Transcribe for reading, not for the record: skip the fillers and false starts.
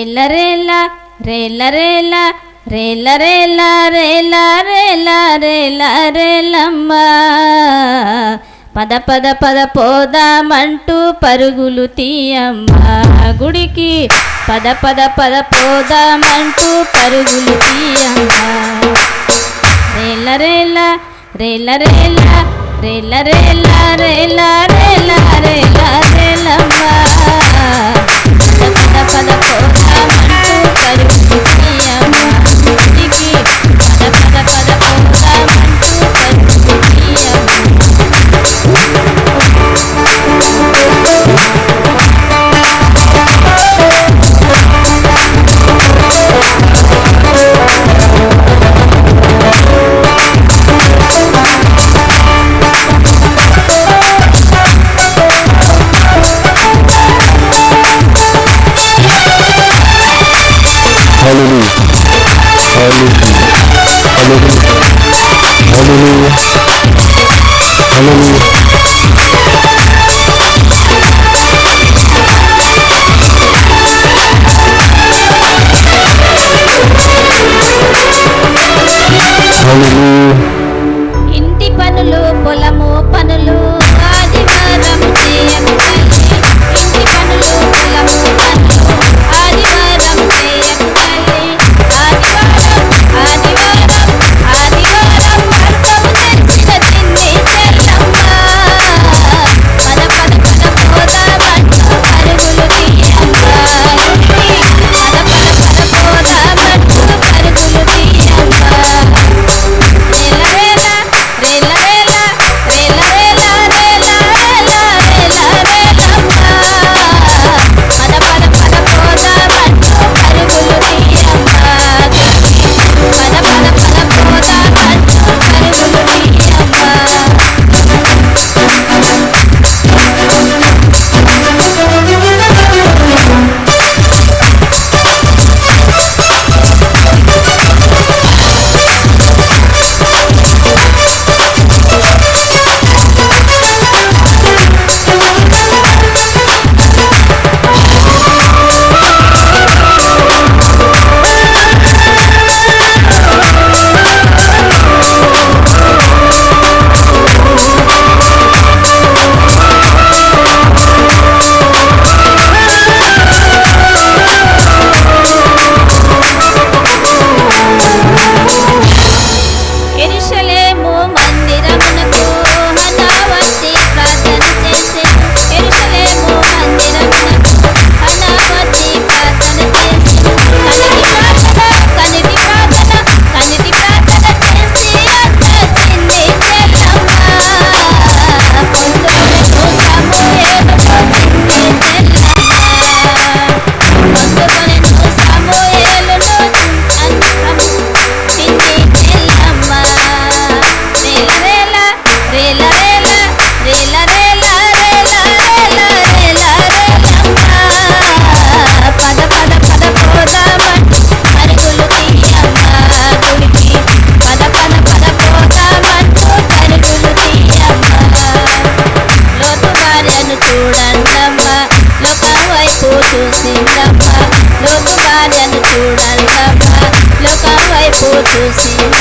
రేల రేల రేల రేల రేల రేల రేల రేల రేలమ్మ పద పద పద పోదామంటూ పరుగులు తీయమ్మ గుడికి పద పద పద పోదామంటూ పరుగులు తీయమ్మ రేల రేల రేల రేల రేల రేల రేల రేల రేల రేలమ్మ పద పద పోదామంటూ పరుగులు తీయమ్మ గుడికి పద పద పద పోదామంటూ పరుగులు తీయమ్మ ఇంటి పనులు పొలము పనులు ఆదివారం చేయకు తల్లి ఇంటి పనులు పొలము పనులు ఆదివారం చేయకు తల్లి ఆదివారం ఆదివారం ఆదివారం భర్తవు తెచ్చిన తిండి చెల్లమ్మ పద పద పద పోదామంటూ పరుగులు తీయమ్మ పద పద పద పోదామంటూ పరుగులు తీయమ్మ రేల రేల రేల రేల రేల రేల రేల రేలమ్మ పద పద పద పోదామంటూ పరుగులు తీయమ్మ పద పద పద పోదామంటూ పరుగులు తీయమ్మ యెరూషలేము మందిరమునకు హనావతి ప్రార్థన చేసెను యెరూషలేము మందిరమునకు హనావతి ప్రార్థన చేసెను కనిటి ప్రార్థన చేసి వచ్చింది చెల్లమ్మ పొందుకొనెను సమూయేలును తిండి చెల్లమ్మ పొందుకొనెను సమూయేలును తిండి చెల్లమ్మ రేల రేల రేల రేల రేల రేల రేల రేల రేలమ్మ పద పద పద పోదామంటూ పరుగులు తీయమ్మ గుడికి పద పద పద పోదామంటూ పరుగులు తీయమ్మ లోతు భార్యను చూడండమ్మ లోకం వైపు చూసిందమ్మ లోతు భార్యను చూడండమ్మ లోకం వైపు చూసిందమ్మ